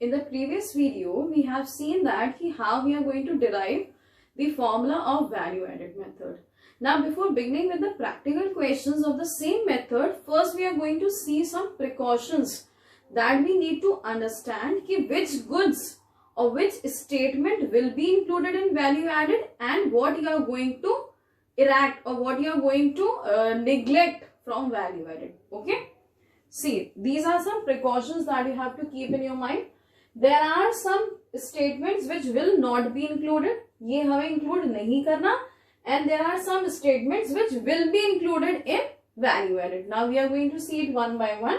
in the previous video, we have seen that how we are going to derive the formula of value added method. Now, before beginning with the practical questions of the same method, first we are going to see some precautions that we need to understand which goods or which statement will be included in value added and what you are going to erect or what you are going to neglect from value added. Okay. See, these are some precautions that you have to keep in your mind. There are some statements which will not be included. ये हमें include नहीं करना. And there are some statements which will be included in value added. Now we are going to see it one by one.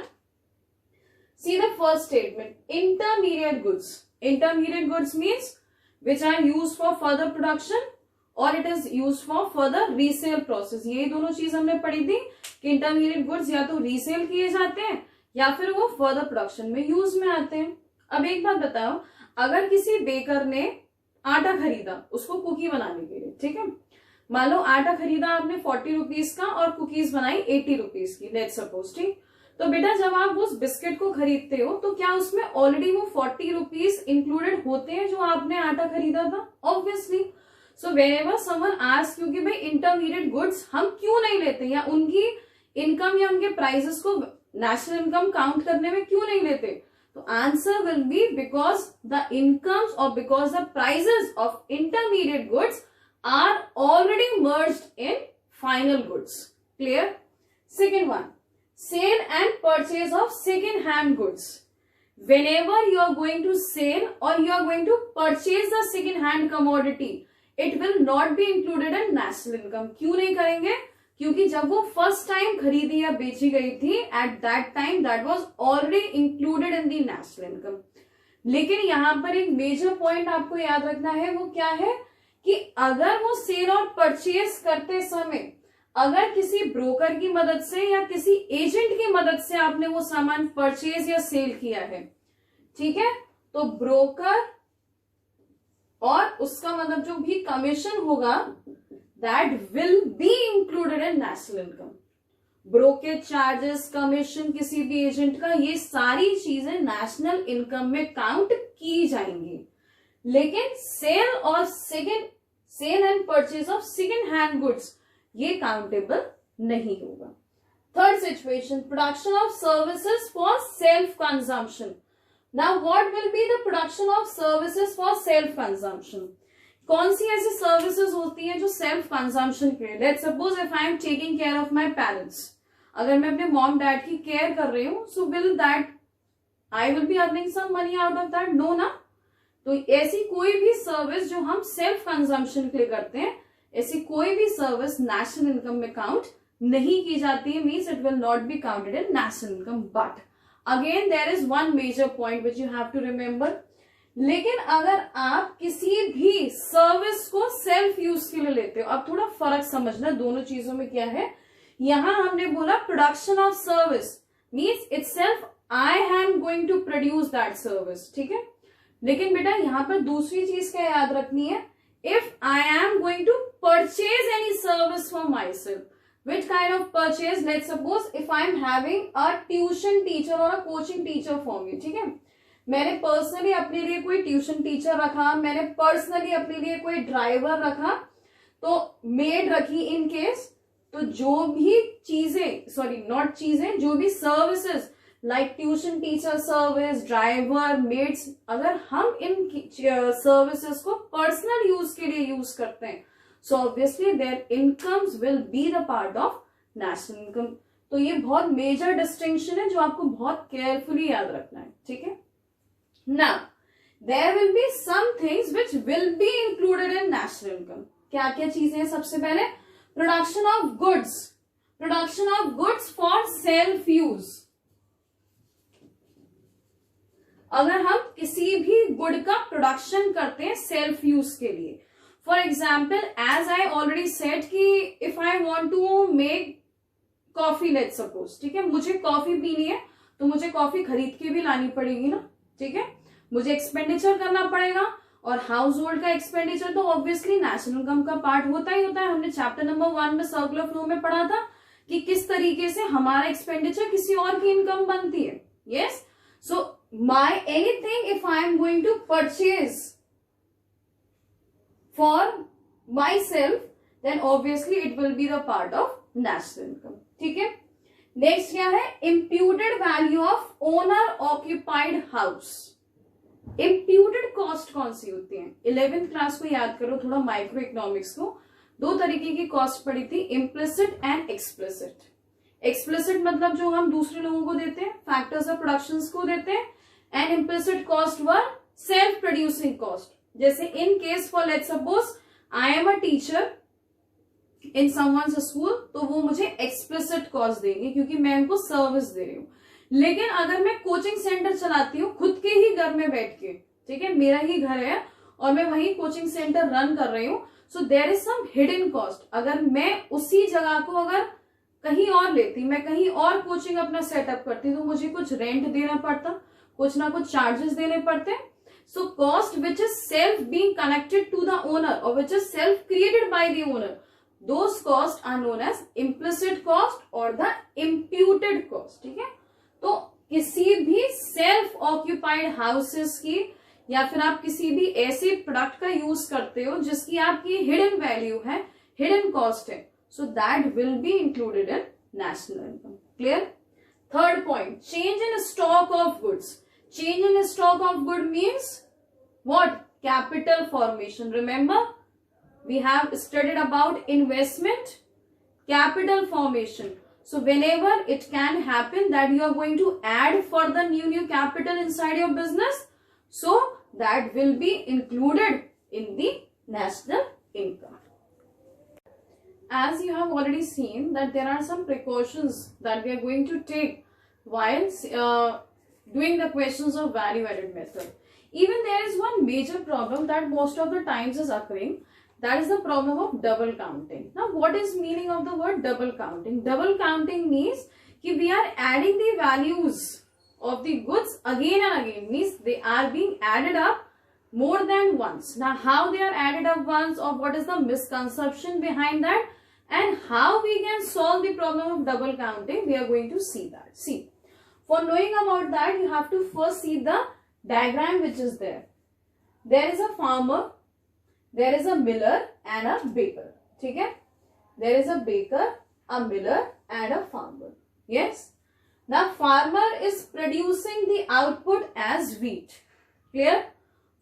See the first statement, intermediate goods. Intermediate goods means which are used for further production or it is used for further resale process. ये दोनों चीज हमने पढ़ी थी कि intermediate goods या तो resale किए जाते हैं या फिर वो फर्दर प्रोडक्शन में यूज में आते हैं. अब एक बात बताओ, अगर किसी बेकर ने आटा खरीदा उसको कुकी बनाने के लिए, ठीक है, मान लो आटा खरीदा आपने 40 रुपीज का और कुकीज बनाई 80 रुपीज की, लेट्स सपोज, ठीक. तो बेटा जब आप उस बिस्किट को खरीदते हो तो क्या उसमें ऑलरेडी वो 40 रुपीज इंक्लूडेड होते हैं जो आपने आटा खरीदा था? Obviously. So whenever someone asks you कि भाई इंटरमीडिएट गुड्स हम क्यों नहीं लेते या उनकी इनकम या उनके प्राइसेस को नेशनल इनकम काउंट करने में क्यों नहीं लेते, तो answer will be because the incomes और because the prices of intermediate goods are already merged in final goods. Clear? Second one, sale and purchase of second hand goods. Whenever you are going to sell or you are going to purchase the second hand commodity, it will not be included in national income. क्यों नहीं करेंगे? क्योंकि जब वो first time खरीदी या बेची गई थी, at that time that was already included in the national income. लेकिन यहाँ पर एक मेजर पॉइंट आपको याद रखना है, वो क्या है कि अगर वो सेल और परचेज करते समय अगर किसी ब्रोकर की मदद से या किसी एजेंट की मदद से आपने वो सामान परचेज या सेल किया है, ठीक है, तो ब्रोकर और उसका मतलब जो भी कमीशन होगा that will be included in national income. Brokerage charges, commission किसी भी एजेंट का, ये सारी चीजें नेशनल इनकम में काउंट की जाएंगी. लेकिन sale and purchase of second hand goods ये काउंटेबल नहीं होगा. Third situation, production of services for self consumption. Now what will be the production of services for self consumption? कौन सी ऐसी सर्विसेज होती हैं जो सेल्फ कंजम्पशन के लिए? Let's suppose if I am taking care of my parents, अगर मैं अपने मॉम डैड की केयर कर रही हूं, so will that I will be earning some money out of that? No ना. तो ऐसी कोई भी सर्विस जो हम सेल्फ कंजम्पशन के लिए करते हैं, ऐसी कोई भी सर्विस नेशनल इनकम में काउंट नहीं की जाती है, means it will not be counted in national income. But again there is one major point which you have to remember. लेकिन अगर आप किसी भी सर्विस को सेल्फ यूज के लिए लेते हो, अब थोड़ा फर्क समझना दोनों चीजों में क्या है. यहां हमने बोला production of service means itself I am going to produce that service, ठीक है. लेकिन बेटा यहां पर दूसरी चीज क्या याद रखनी है, if I am going to purchase any service for myself, which kind of purchase? Let's suppose if I am having a tuition teacher or a coaching teacher for me, ठीक है, मैंने पर्सनली अपने लिए कोई ट्यूशन टीचर रखा, मैंने personally अपने लिए कोई ड्राइवर रखा, तो मेड रखी इन केस, तो जो भी चीजें, सॉरी नॉट चीजें, जो भी services like tuition teacher service, driver, maids, अगर हम इन सर्विसेज को पर्सनल यूज के लिए यूज करते हैं, so obviously their incomes will be the part of national income. तो ये बहुत मेजर डिस्टिंक्शन है जो आपको बहुत केयरफुली याद रखना है, ठीक है. Now there will be some things which will be included in national income. क्या क्या चीजें हैं? सबसे पहले production of goods. Production of goods for self use. अगर हम किसी भी गुड का प्रोडक्शन करते हैं सेल्फ यूज के लिए, for example as I already said कि if I want to make coffee, let's suppose, ठीक है, मुझे कॉफी पीनी है तो मुझे कॉफी खरीद के भी लानी पड़ेगी ना, ठीक है, मुझे एक्सपेंडिचर करना पड़ेगा. और हाउस होल्ड का एक्सपेंडिचर तो ऑब्वियसली नेशनल इनकम का पार्ट होता ही होता है. हमने चैप्टर नंबर 1 में सर्कुलर फ्लो में पढ़ा था कि किस तरीके से हमारा एक्सपेंडिचर किसी और की इनकम बनती है. Yes, so my anything if I am going to purchase for myself, then obviously it will be the part of national income. ठीक है. नेक्स्ट क्या है, imputed value of owner occupied house. Imputed cost कौन सी होती है? 11th class को याद करो थोड़ा, माइक्रो इकोनॉमिक्स को. दो तरीके की कॉस्ट पड़ी थी, इम्प्लिसिट एंड एक्सप्लिसिट. एक्सप्लिसिट मतलब जो हम दूसरे लोगों को देते हैं, फैक्टर्स ऑफ प्रोडक्शन को देते हैं, and implicit cost were self producing cost. जैसे in case for let's suppose I am a teacher in someone's school, तो वो मुझे एक्सप्लिसिट कॉस्ट देंगे क्योंकि मैं उनको सर्विस दे रही हूँ. लेकिन अगर मैं कोचिंग सेंटर चलाती हूँ खुद के ही घर में बैठ के, ठीक है, मेरा ही घर है और मैं वही कोचिंग सेंटर रन कर रही हूँ, so there is some hidden cost. अगर मैं उसी जगह को अगर कहीं और लेती, मैं कहीं और कोचिंग अपना सेटअप करती, तो मुझे कुछ रेंट देना पड़ता, कुछ ना कुछ चार्जेस देने पड़ते. So cost which is self being connected to the owner और which is self created by the owner, those costs are known as implicit cost or the imputed cost. ठीक है, तो किसी भी सेल्फ ऑक्यूपाइड हाउसेस की या फिर आप किसी भी ऐसे प्रोडक्ट का यूज करते हो जिसकी आपकी हिडन वैल्यू है, हिडन कॉस्ट है, so that will be included in national income. Clear. Third point, change in stock of goods. Change in stock of good means what? Capital formation. Remember we have studied about investment, capital formation. So whenever it can happen that you are going to add further new capital inside your business, so that will be included in the national income. As you have already seen that there are some precautions that we are going to take while doing the questions of value added method. Even there is one major problem that most of the times is occurring. That is the problem of double counting. Now, what is meaning of the word double counting? Double counting means कि we are adding the values of the goods again and again. Means they are being added up more than once. Now, how they are added up once, or what is the misconception behind that, and how we can solve the problem of double counting, we are going to see that. See, for knowing about that, you have to first see the diagram which is there. There is a farmer. There is a miller and a baker. ठीक है? There is a baker, a miller and a farmer. Yes? Now farmer is producing the output as wheat. Clear?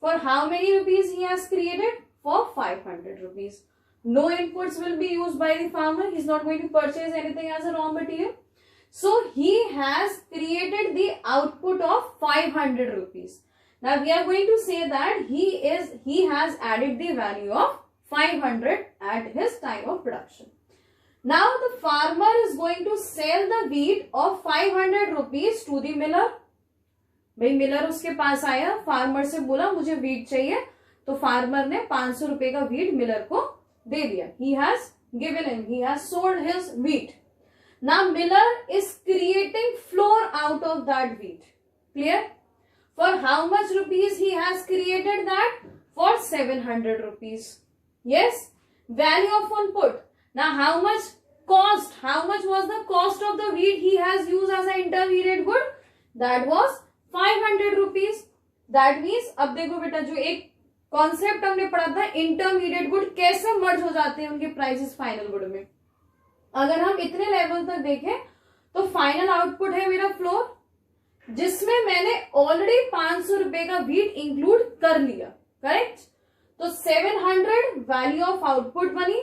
For how many rupees he has created? For 500 rupees. No inputs will be used by the farmer. He is not going to purchase anything as a raw material. So he has created the output of 500 rupees. Now we are going to say that he has added the value of 500 at his time of production. Now the farmer is going to sell the wheat of 500 rupees to the miller. भाई Miller उसके पास आया, farmer से बोला मुझे wheat चाहिए, तो farmer ने 500 रुपए का व्हीट मिलर को दे दिया. He has given him, he has sold his wheat. Now miller is creating flour out of that wheat. Clear? For how much rupees he has created that? For 700 rupees. Yes? Value of input. Now how much cost? How much was the cost of the wheat he has used as an intermediate good? That was 500 rupees. That means, अब देखो बेटा, जो एक concept हमने पढ़ा था, intermediate good कैसे मर्ज हो जाते हैं उनके प्राइसेस फाइनल गुड में. अगर हम इतने लेवल तक देखें तो फाइनल आउटपुट है मेरा फ्लोर, जिसमें मैंने ऑलरेडी 500 रुपए का व्हीट इंक्लूड कर लिया. करेक्ट? तो 700 वैल्यू ऑफ आउटपुट बनी.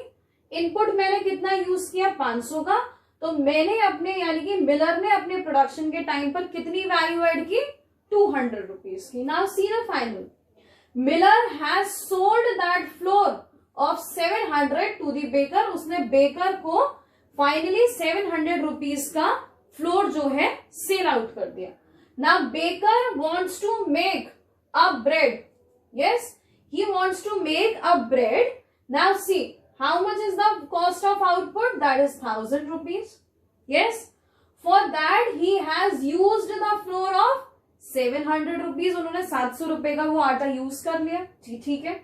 इनपुट मैंने कितना यूज किया? 500 का. तो मैंने अपने यानी कि मिलर ने अपने प्रोडक्शन के टाइम पर कितनी वैल्यू ऐड की? 200 रुपीज की. Now see the final. Miller has sold that flour of 700 to the baker. उसने बेकर को फाइनली 700 रुपीज का फ्लोर जो है सेल आउट कर दिया. Now baker wants to make a bread. Yes, he wants to make a bread. Now see, how much is the cost of output? That is 1000 rupees. Yes, for that he has used the flour of 700 rupees. उन्होंने 700 रुपए का वो आटा use कर लिया. ठीक है.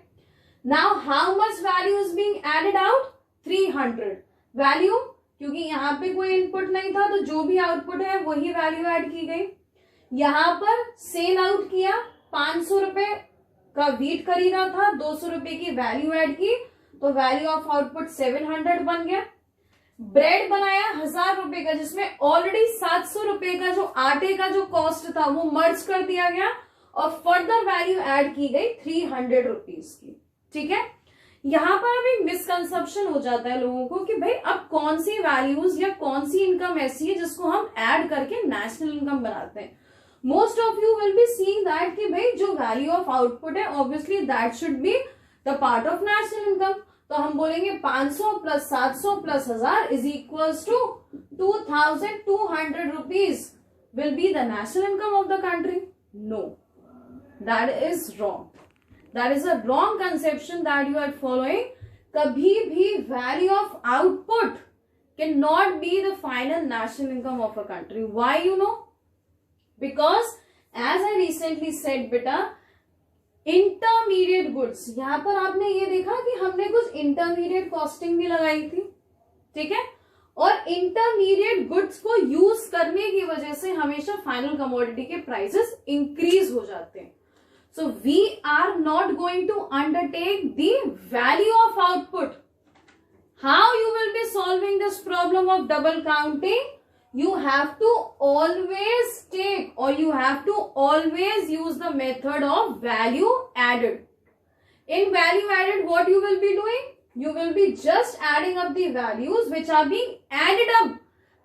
Now how much value is being added out? 300 value, क्योंकि यहाँ पे कोई इनपुट नहीं था तो जो भी आउटपुट है वही वैल्यू ऐड की गई. यहां पर सेल आउट किया, 500 रुपए का व्हीट खरीदा था, 200 रुपए की वैल्यू ऐड की, तो वैल्यू ऑफ आउटपुट 700 बन गया। ब्रेड बनाया 1000 रुपए का, जिसमें ऑलरेडी 700 रुपए का जो आटे का जो कॉस्ट था वो मर्ज कर दिया गया और फर्दर वैल्यू ऐड की गई 300 रुपीज की। ठीक है, यहां पर अब एक मिसकंसेप्शन हो जाता है लोगों को कि भाई अब कौन सी वैल्यूज या कौन सी इनकम ऐसी है जिसको हम ऐड करके नेशनल इनकम बनाते हैं। Most of you will be seeing that कि भाई जो वैल्यू ऑफ आउटपुट है obviously that should be the part of national income. तो हम बोलेंगे 500 plus 700 plus 1000 is equals to 2200 rupees will be the national income of the country. No, that is wrong. That is a wrong conception that you are following. कभी भी value of output cannot be the final national income of a country. Why you know? Because as I recently said बेटा, intermediate goods, यहाँ पर आपने ये देखा कि हमने कुछ intermediate costing भी लगाई थी, ठीक है, और intermediate goods को use करने की वजह से हमेशा final commodity के prices increase हो जाते हैं. So we are not going to undertake the value of output. How you will be solving this problem of double counting? You have to always take or you have to always use the method of value added. In value added, what you will be doing? You will be just adding up the values which are being added up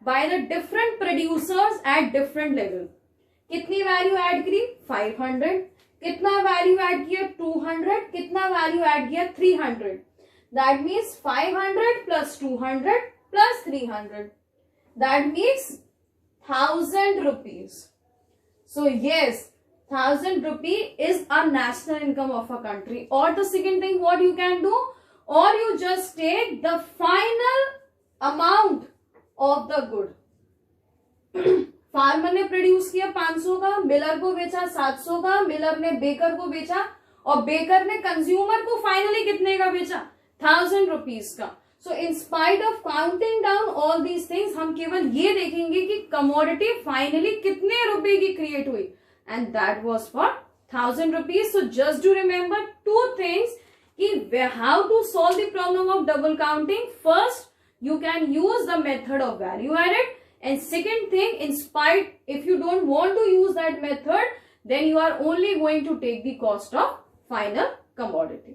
by the different producers at different level. कितनी value add करी? 500. कितना value add किया? 200. कितना value add किया? 300. That means 500 plus 200 plus 300. That means 1000 rupees. So yes, 1000 rupee is a national income of a country. Or the second thing what you can do, or you just take the final amount of the good. Farmer ने produce किया 500 का, Miller को बेचा 700 का, Miller ने baker को बेचा और बेकर ने कंज्यूमर को फाइनली कितने का बेचा? 1000 रुपीज का. So in spite of counting down all these things, हम केवल ये देखेंगे कि कमोडिटी फाइनली कितने रुपए की क्रिएट हुई, and that was for 1000 rupees. So just to remember two things कि how to solve the problem of double counting. First, you can use the method of value added. And second thing, in spite, if you don't want to use that method, then you are only going to take the cost of final commodity.